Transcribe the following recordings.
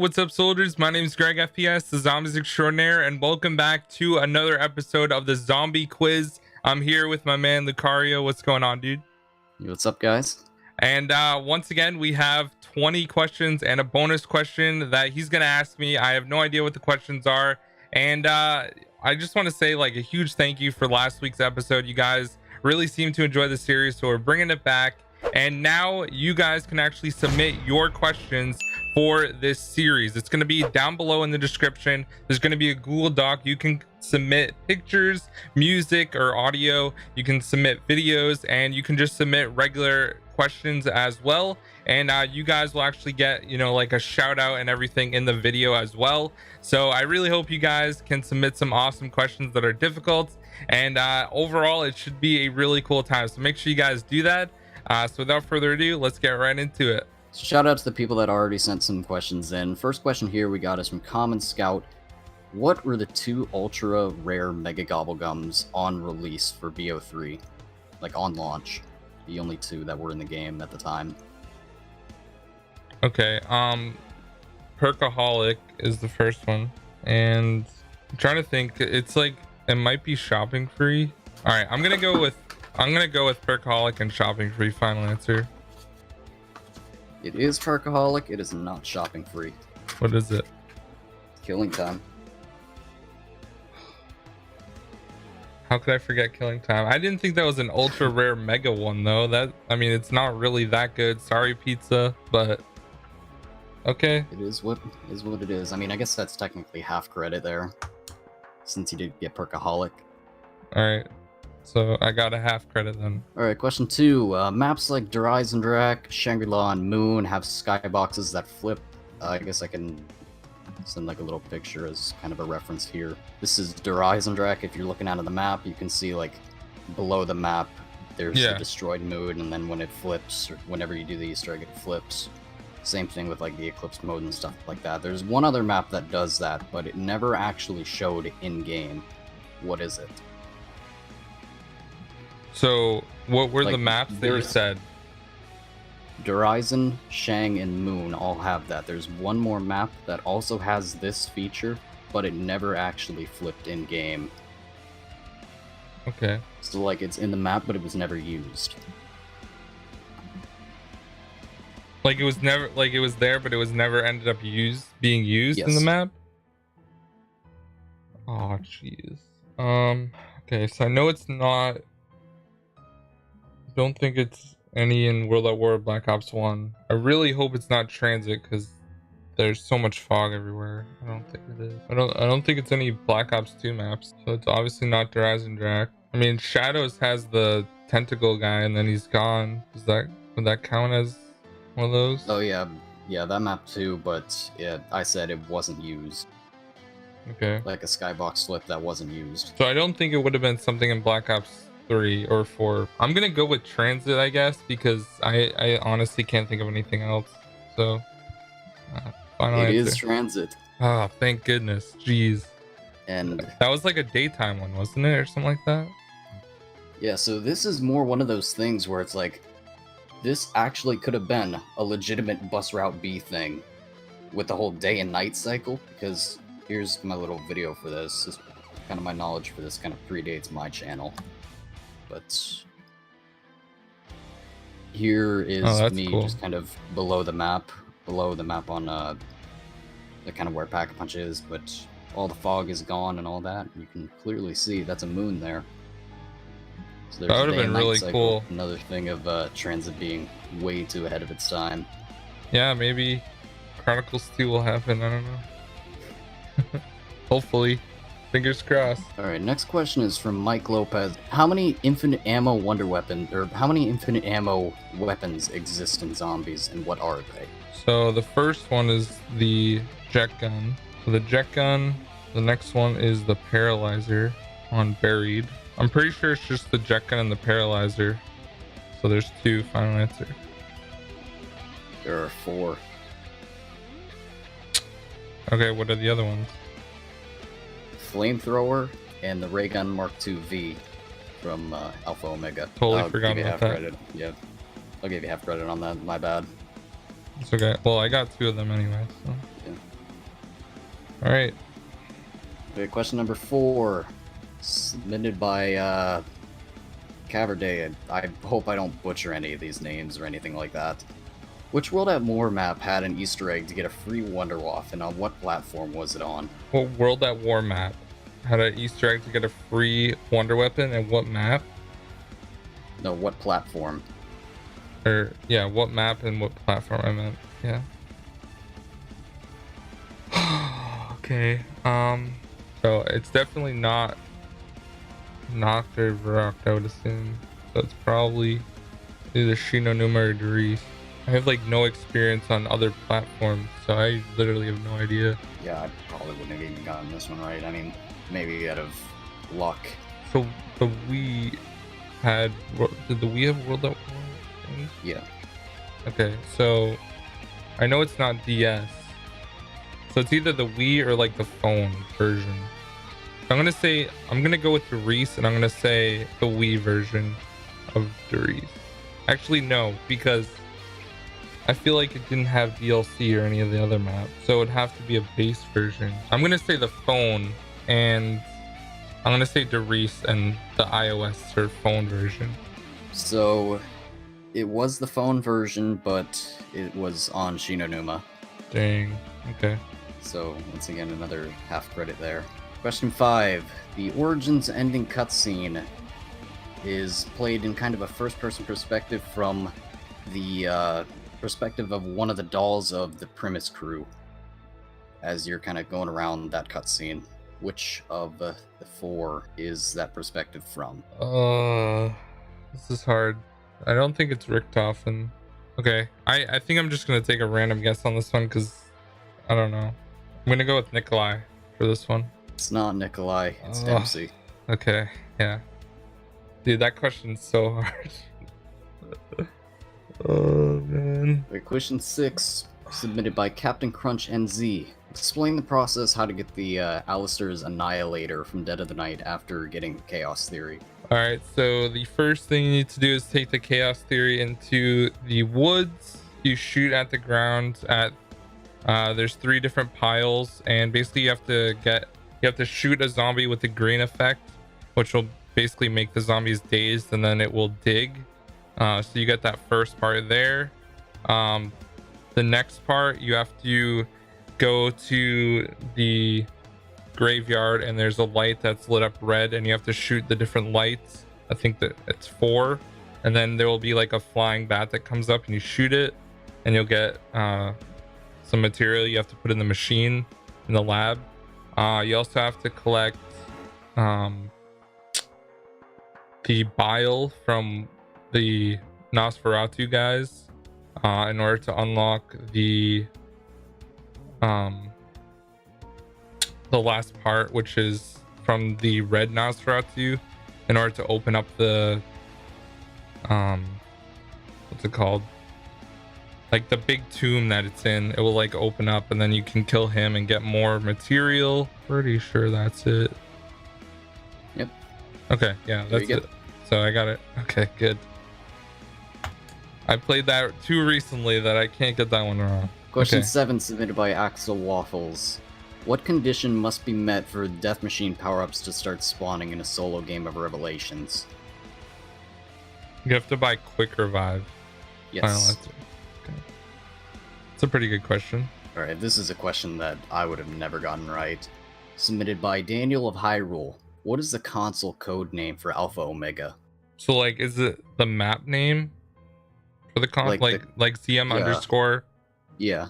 what's up, soldiers? My name is GregFPS, the Zombies Extraordinaire, and welcome back to another episode of the Zombie Quiz. I'm here with my man Lucario. What's going on, dude? What's up, guys? And once again, we have 20 questions and a bonus question that he's gonna ask me. I have no idea what the questions are, and I just want to say like a huge thank you for last week's episode. You guys really seem to enjoy the series, so we're bringing it back, and now you guys can actually submit your questions for this series. It's going to be down below in the description. There's going to be a Google Doc. You can submit pictures, music, or audio. You can submit videos, and you can just submit regular questions as well, and you guys will actually get, you know, like a shout out and everything in the video as well. So I really hope you guys can submit some awesome questions that are difficult, and overall it should be a really cool time, so make sure you guys do that. So without further ado, let's get right into it. Shout out to the people that already sent some questions in. First question here we got is from Common Scout. What were the two ultra rare mega gobblegums on release for BO3? Like on launch. The only two that were in the game at the time. Okay, Perkaholic is the first one, and I'm trying to think. It's like it might be shopping free. All right, I'm gonna go with Perkaholic and shopping free. Final answer. It is Perkaholic. It is not shopping free. What is it? Killing Time. How could I forget Killing Time? I didn't think that was an ultra rare mega one though. That, I mean, it's not really that good. Sorry, pizza, but okay. It is what it is. I mean, I guess that's technically half credit there, since you did get Perkaholic. All right, so I got a half credit then. All right, question 2. Maps like D3sol8, Shangri-La, and Moon have skyboxes that flip. I guess I can send like a little picture as kind of a reference here. This is D3sol8. If you're looking out of the map, you can see like below the map there's the destroyed mode, and then when it flips, or whenever you do the Easter egg, it flips. Same thing with like the eclipse mode and stuff like that. There's one other map that does that, but it never actually showed in game. What is it? So what were the maps that you said? D3sol8, Shang, and Moon all have that. There's one more map that also has this feature, but it never actually flipped in game. Okay. So like it's in the map, but it was never used. Like it was never, like it was there, but it was never ended up being used in the map. Oh jeez. Okay, so I know it's not. Don't think it's any in World at War Black Ops 1. I really hope it's not Transit, because there's so much fog everywhere. I don't think it is. I don't think it's any Black Ops 2 maps. So it's obviously not D3sol8. I mean, Shadows has the tentacle guy and then he's gone. Would that count as one of those? Oh yeah, that map too, but yeah, I said it wasn't used. Okay. Like a skybox flip that wasn't used. So I don't think it would have been something in Black Ops 3 or 4. I'm gonna go with Transit, I guess, because I honestly can't think of anything else. So final answer. It is Transit. Oh, thank goodness. Jeez. And that was like a daytime one, wasn't it, or something like that? Yeah, so this is more one of those things where it's like, this actually could have been a legitimate bus route B thing with the whole day and night cycle, because here's my little video for this. This kind of my knowledge for this kind of predates my channel. But here is me just kind of below the map on the kind of where Pack-a-Punch is, but all the fog is gone and all that. You can clearly see that's a moon there. So that would have been really cool. Another thing of Transit being way too ahead of its time. Yeah, maybe Chronicles 2 will happen. I don't know. Hopefully. Fingers crossed. Alright, next question is from Mike Lopez. How many infinite ammo weapons exist in Zombies, and what are they? So the first one is the jet gun. So the jet gun, the next one is the paralyzer on Buried. I'm pretty sure it's just the jet gun and the paralyzer. So there's 2. Final answer. There are 4. Okay, what are the other ones? Flamethrower and the Ray Gun Mark II V from Alpha Omega. Totally forgot about that. Credit. Yeah, I'll give you half credit on that. My bad. It's okay. Well, I got 2 of them anyway. So. Yeah. All right. Okay, question number 4, submitted by Caverday. I hope I don't butcher any of these names or anything like that. Which World at War map had an Easter egg to get a free Wunderwaffe, and on what platform was it on? What World at War map had an Easter egg to get a free wonder weapon, and what map? No, what platform? Or yeah, what map and what platform I meant. Yeah. Okay. So it's definitely not Nocturne Rock, I would assume. So it's probably either Shinonuma or Doris. I have like no experience on other platforms, so I literally have no idea. Yeah, I probably wouldn't have even gotten this one right. I mean, maybe out of luck. So the Wii had, did the Wii have World at War? Yeah. Okay, so I know it's not DS. So it's either the Wii or like the phone version. I'm gonna go with Doris, and I'm gonna say the Wii version of Doris. Actually, no, because I feel like it didn't have DLC or any of the other maps, so it would have to be a base version. I'm gonna say the phone, and I'm gonna say Doris and the iOS or phone version. So it was the phone version, but it was on Shinonuma. Dang. Okay. So once again, another half credit there. Question 5. The Origins ending cutscene is played in kind of a first-person perspective from the perspective of one of the dolls of the Primus crew as you're kind of going around that cutscene. Which of the 4 is that perspective from? This is hard. I don't think it's Richtofen. Okay, I think I'm just gonna take a random guess on this one because I don't know. I'm gonna go with Nikolai for this one. It's not Nikolai, it's Dempsey. Okay, yeah. Dude, that question's so hard. Oh man. Okay, question 6, submitted by Captain CrunchNZ. Explain the process how to get the Alistair's Annihilator from Dead of the Night after getting Chaos Theory. Alright, so the first thing you need to do is take the Chaos Theory into the woods. You shoot at the ground at there's 3 different piles, and basically you have to shoot a zombie with the green effect, which will basically make the zombies dazed, and then it will dig. So you get that first part there. The next part, you have to go to the graveyard, and there's a light that's lit up red, and you have to shoot the different lights. I think that it's 4, and then there will be like a flying bat that comes up, and you shoot it, and you'll get some material you have to put in the machine in the lab. You also have to collect the bile from the Nosferatu guys in order to unlock the last part, which is from the red Nosferatu, in order to open up the what's it called, like the big tomb that it's in. It will like open up, and then you can kill him and get more material. Pretty sure that's it. Yep. Okay, yeah, that's it. So I got it. Okay, good. I played that too recently that I can't get that one wrong. Question 7, submitted by Axel Waffles. What condition must be met for Death Machine power-ups to start spawning in a solo game of Revelations? You have to buy Quick Revive. Yes. Okay. It's a pretty good question. Alright, this is a question that I would have never gotten right. Submitted by DanielofHyrule. What is the console code name for Alpha Omega? So like, is it the map name for the console, like ZM underscore? Yeah.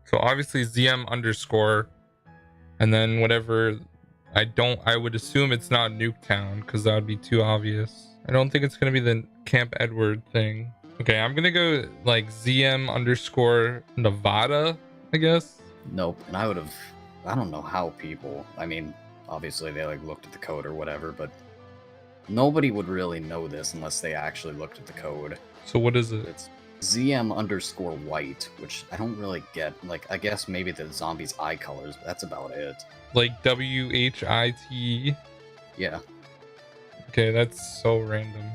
So obviously ZM underscore, and then whatever. I would assume it's not Nuketown because that would be too obvious. I don't think it's gonna be the Camp Edward thing. Okay, I'm gonna go like ZM underscore Nevada, I guess. Nope. And I don't know how people, I mean, obviously they like looked at the code or whatever, but nobody would really know this unless they actually looked at the code. So what is it? It's ZM underscore white, which I don't really get. Like, I guess maybe the zombie's eye colors, but that's about it. Like WHIT? Yeah. Okay, that's so random.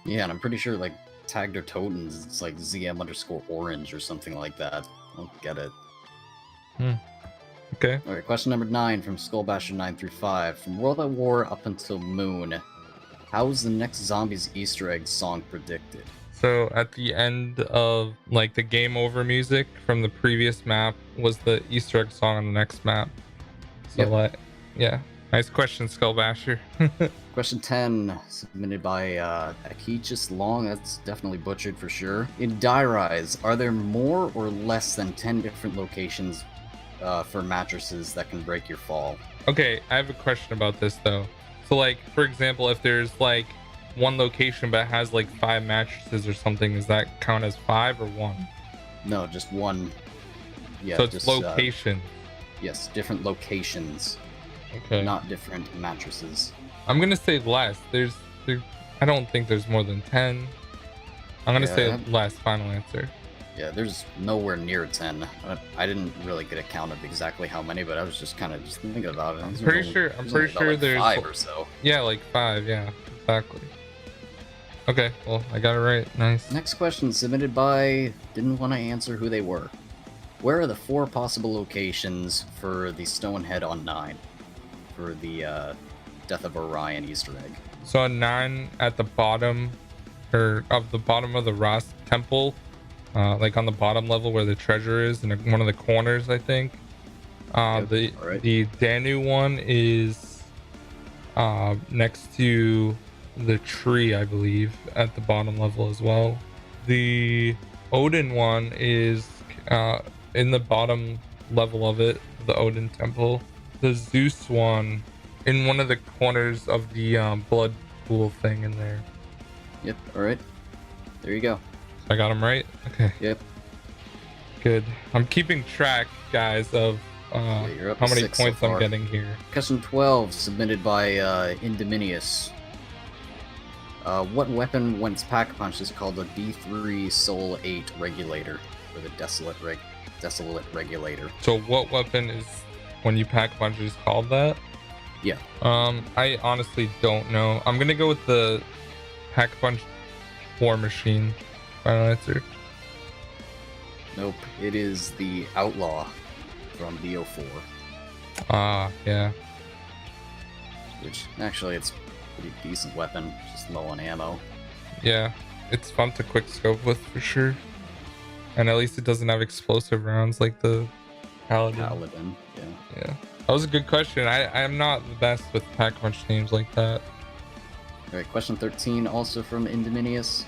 Yeah, and I'm pretty sure like tagged or totens, it's like ZM underscore orange or something like that. I don't get it. Okay. All right, question number 9 from Basher935. From World at War up until Moon, how is the next Zombies Easter egg song predicted? So at the end of like the game over music from the previous map was the Easter egg song on the next map. So Yep. yeah. Nice question, Skullbasher. Question 10, submitted by Akechis Long. That's definitely butchered for sure. In Die Rise, are there more or less than 10 different locations for mattresses that can break your fall? Okay, I have a question about this though. So like, for example, if there's like one location but has like 5 mattresses or something, does that count as 5 or 1? No, just one. Yeah, so it's just, location. Yes, different locations. Okay. Not different mattresses. I'm gonna say less. I don't think there's more than 10. I'm gonna say less. Final answer. Yeah, there's nowhere near 10. I didn't really get a count of exactly how many, but I was just kind of just thinking about it. I'm pretty sure like there's 5 or so. Yeah, like 5. Yeah, exactly. Okay, well, I got it right. Nice. Next question submitted by didn't want to answer who they were. Where are the 4 possible locations for the Stonehead on 9 for the Death of Orion Easter egg? So on 9 at the bottom, or of the bottom of the Ross Temple, like on the bottom level where the treasure is, in one of the corners, I think. The Danu one is next to the tree, I believe, at the bottom level as well. The Odin one is in the bottom level of it, the Odin temple. The Zeus one in one of the corners of the blood pool thing in there. Yep. All right. There you go. I got them right. Okay. Yep. Good. I'm keeping track, guys, of how many points I'm getting here. Question 12 submitted by Indominious. What weapon, when it's pack punch, is called a D3sol8 Regulator, or the Desolate Regulator? So what weapon is, when you pack punch, is called that? Yeah. I honestly don't know. I'm gonna go with the pack punch war machine. Final answer. Nope. It is the Outlaw from BO4. Yeah. Which, actually, it's a pretty decent weapon, just low on ammo. Yeah, it's fun to quick scope with for sure. And at least it doesn't have explosive rounds like the Paladin. Yeah. That was a good question. I am not the best with pack punch names like that. Alright, question 13, also from Indominious.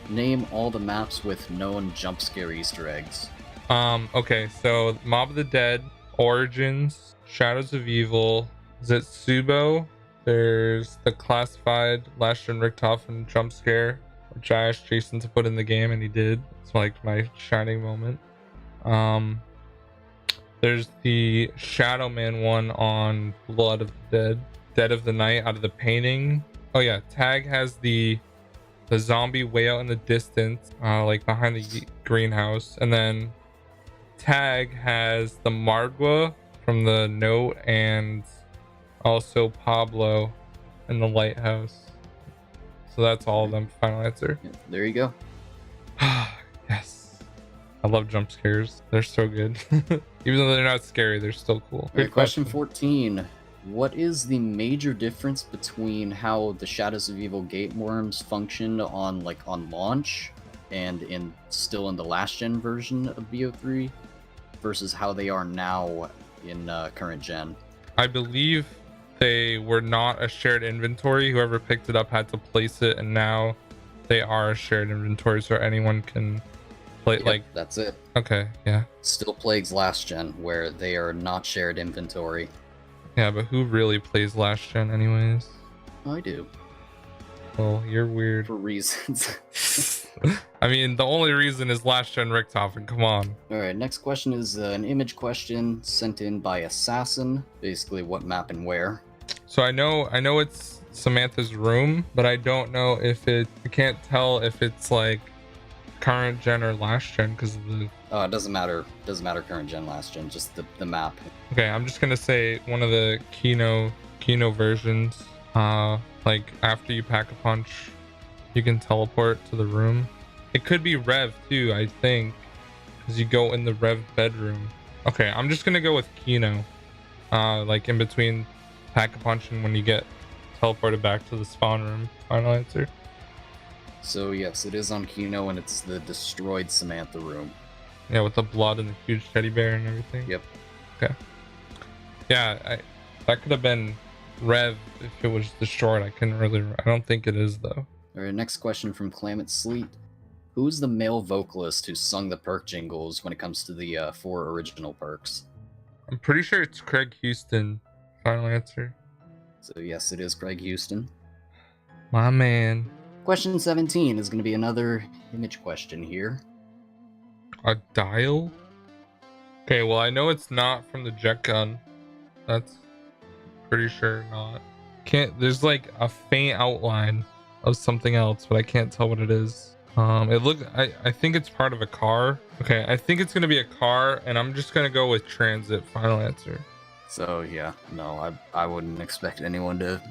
Name all the maps with known jump scare Easter eggs. Okay, so Mob of the Dead, Origins, Shadows of Evil, Zetsubo. There's the classified Last Gen Richtofen jump scare, which I asked Jason to put in the game and he did. It's like my shining moment. There's the Shadow Man one on Blood of the Dead, Dead of the Night out of the painting. Oh yeah, Tag has the zombie way out in the distance, like behind the greenhouse, and then Tag has the Margua from the note, and also Pablo in the lighthouse. So that's all of them. Final answer. Yeah, there you go. Yes, I love jump scares. They're so good. Even though they're not scary, they're still cool. Good question 14. What is the major difference between how the Shadows of Evil gateworms functioned on launch and still in the last gen version of BO3 versus how they are now in current gen? I believe they were not a shared inventory. Whoever picked it up had to place it, and now they are a shared inventory, so anyone can play. Yep, that's it. Okay, yeah. Still plagues last gen, where they are not shared inventory. Yeah, but who really plays last gen anyways? I do. Well, you're weird. For reasons. I mean, the only reason is last gen Richtofen. Come on. Alright, next question is an image question sent in by Assassin. Basically, what map and where? So I know it's Samantha's room, but I don't know if I can't tell if it's like current gen or last gen because of the... Oh, it doesn't matter. Doesn't matter current gen, last gen, just the map. Okay, I'm just gonna say one of the Kino versions. Like after you pack a punch, you can teleport to the room. It could be Rev too, I think, because you go in the Rev bedroom. Okay, I'm just gonna go with Kino. Like in between Pack-a-Punch and when you get teleported back to the spawn room. Final answer. So yes, it is on Kino, and it's the destroyed Samantha room. Yeah, with the blood and the huge teddy bear and everything. Yep. Okay. Yeah, that could have been Rev if it was destroyed. I don't think it is though. All right, next question from Clamantsleet. Who's the male vocalist who sung the perk jingles when it comes to the 4 original perks? I'm pretty sure it's Craig Houston. Final answer. So yes, it is Craig Houston. My man. Question 17 is going to be another image question here. A dial? Okay, well I know it's not from the jet gun. That's pretty sure not. There's like a faint outline of something else, but I can't tell what it is. I think it's part of a car. Okay, I think it's gonna be a car, and I'm just gonna go with transit. Final answer. So yeah, no, I wouldn't expect anyone to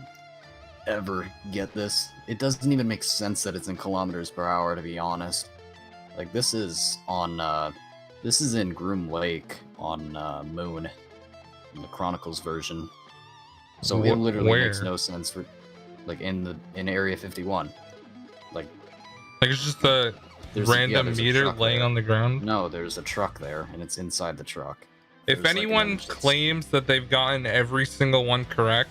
ever get this. It doesn't even make sense that it's in kilometers per hour, to be honest. Like this is in Groom Lake on Moon, in the Chronicles version. So it literally makes no sense for, like, in Area 51. Like it's just a random meter laying on the ground. No, there's a truck there, and it's inside the truck. If anyone claims that they've gotten every single one correct,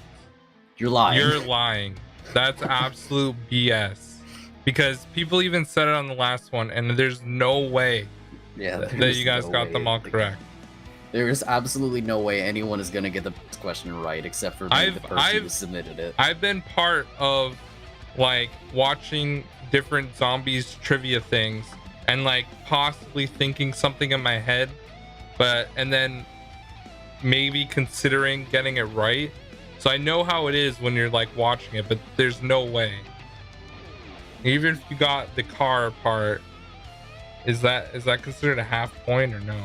you're lying. You're lying. That's absolute BS. Because people even said it on the last one, and there's no way that you guys got them all correct. There is absolutely no way anyone is gonna get the question right, except for the person who submitted it. I've been part of like watching different zombies trivia things and like possibly thinking something in my head, and then maybe considering getting it right. So I know how it is when you're like watching it, but there's no way. Even if you got the car part, is that considered a half point or no?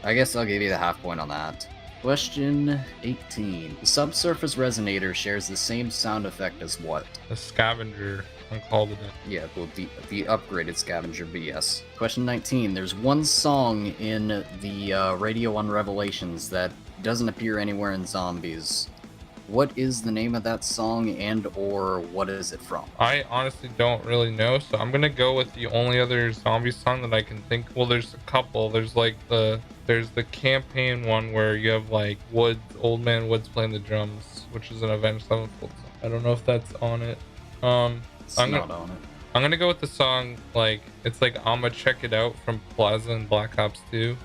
I guess I'll give you the half point on that. Question 18. The subsurface resonator shares the same sound effect as what? A scavenger. I called it. Yeah, well, the upgraded scavenger, but yes. Question 19. There's one song in the Radio on Revelations that doesn't appear anywhere in Zombies. What is the name of that song, and or what is it from? I honestly don't really know, so I'm gonna go with the only other zombie song that I can think. Well, there's a couple. There's like there's the campaign one where you have like Old Man Woods playing the drums, which is an Avenged Sevenfold song. I don't know if that's on it. I'm gonna go with the song, like it's like I'ma Check It Out from Plaza and Black Ops 2.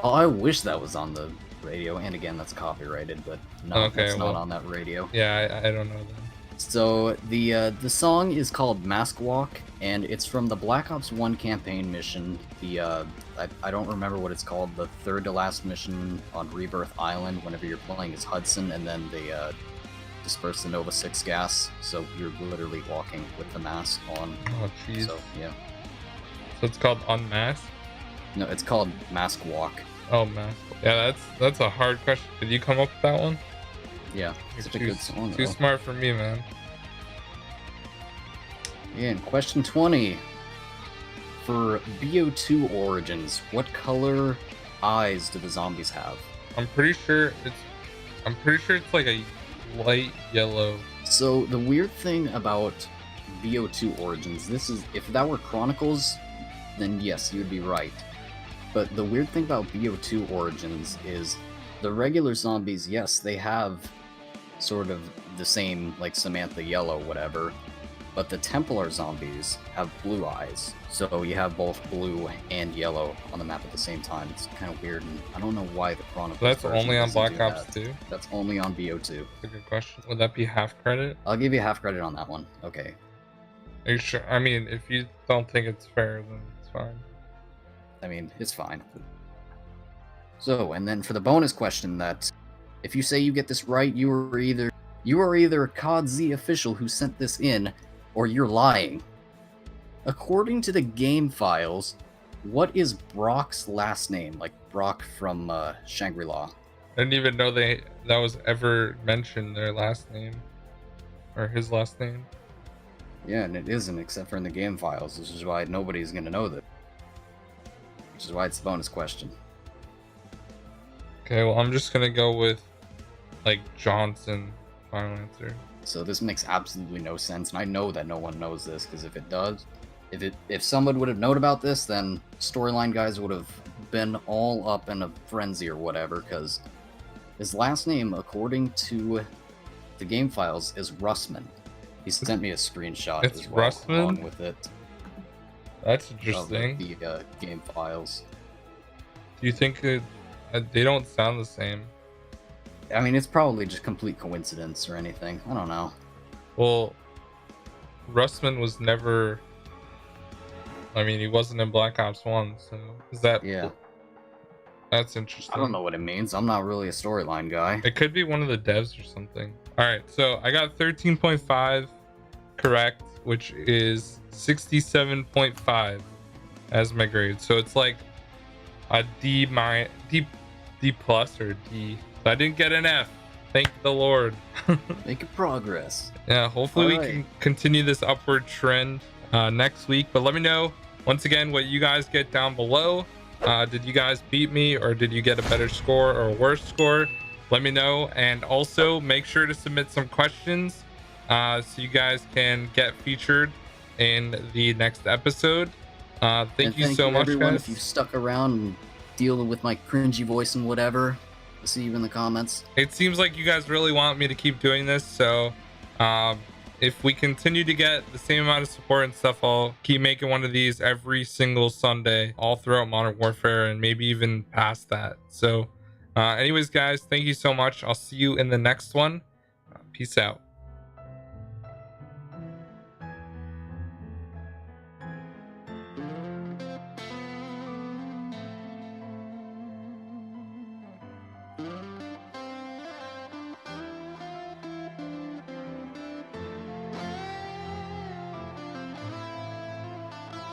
Oh, I wish that was on the radio, and again, that's copyrighted, but no, it's not on that radio. Yeah, I don't know then. So the song is called Mask Walk, and it's from the Black Ops 1 campaign mission. I don't remember what it's called, the third to last mission on Rebirth Island, whenever you're playing as Hudson, and then they disperse the Nova 6 gas, so you're literally walking with the mask on. Oh jeez. So yeah. So it's called Unmasked? No, it's called Mask Walk. Oh, Mask. Yeah, that's a hard question. Did you come up with that one? Yeah, it's a good song. Too smart for me, man. Yeah, and question 20. For BO2 Origins, what color eyes do the zombies have? I'm pretty sure it's like a light yellow. So the weird thing about BO2 Origins, if that were Chronicles, then yes, you would be right. But the weird thing about BO2 Origins is the regular zombies, yes, they have sort of the same, like Samantha yellow, whatever, but the Templar zombies have blue eyes. So you have both blue and yellow on the map at the same time. It's kind of weird, and I don't know why the Chronicles. That's only on Black Ops 2? That's only on BO2. That's a good question. Would that be half credit? I'll give you half credit on that one. Okay. Are you sure? I mean, if you don't think it's fair, then it's fine. I mean, it's fine. So, and then for the bonus question, that if you say you get this right, you are either CodZ official who sent this in, or you're lying. According to the game files, what is Brock's last name? Like Brock from Shangri-La. I didn't even know that was ever mentioned, their last name. Or his last name. Yeah, and it isn't, except for in the game files. This is why nobody's gonna know that. Which is why it's a bonus question. Okay, well, I'm just gonna go with like Johnson. Final answer. So this makes absolutely no sense, and I know that no one knows this, because if it does, if someone would have known about this, then storyline guys would have been all up in a frenzy or whatever, because his last name, according to the game files, is Russman. He sent me a screenshot It's as well, Russman? along with it. That's Of interesting. the game files. Do you think they don't sound the same? I mean, it's probably just complete coincidence or anything. I don't know. Well, Russman was never. I mean, he wasn't in Black Ops 1, so is that? Yeah. That's interesting. I don't know what it means. I'm not really a storyline guy. It could be one of the devs or something. All right, so I got 13.5 correct, which is 67.5 as my grade. So it's like a D plus or D. So I didn't get an F. Thank the Lord. Making progress. Yeah, hopefully we Alright. can continue this upward trend next week. But let me know once again what you guys get down below. Did you guys beat me, or did you get a better score or a worse score? Let me know, and also make sure to submit some questions so you guys can get featured in the next episode. Thank you so much, everyone, guys. if you stuck around and dealing with my cringy voice and whatever. I'll see you in the comments. It seems like you guys really want me to keep doing this, so if we continue to get the same amount of support and stuff, I'll keep making one of these every single Sunday all throughout Modern Warfare, and maybe even past that. So anyways, guys, thank you so much. I'll see you in the next one. Peace out.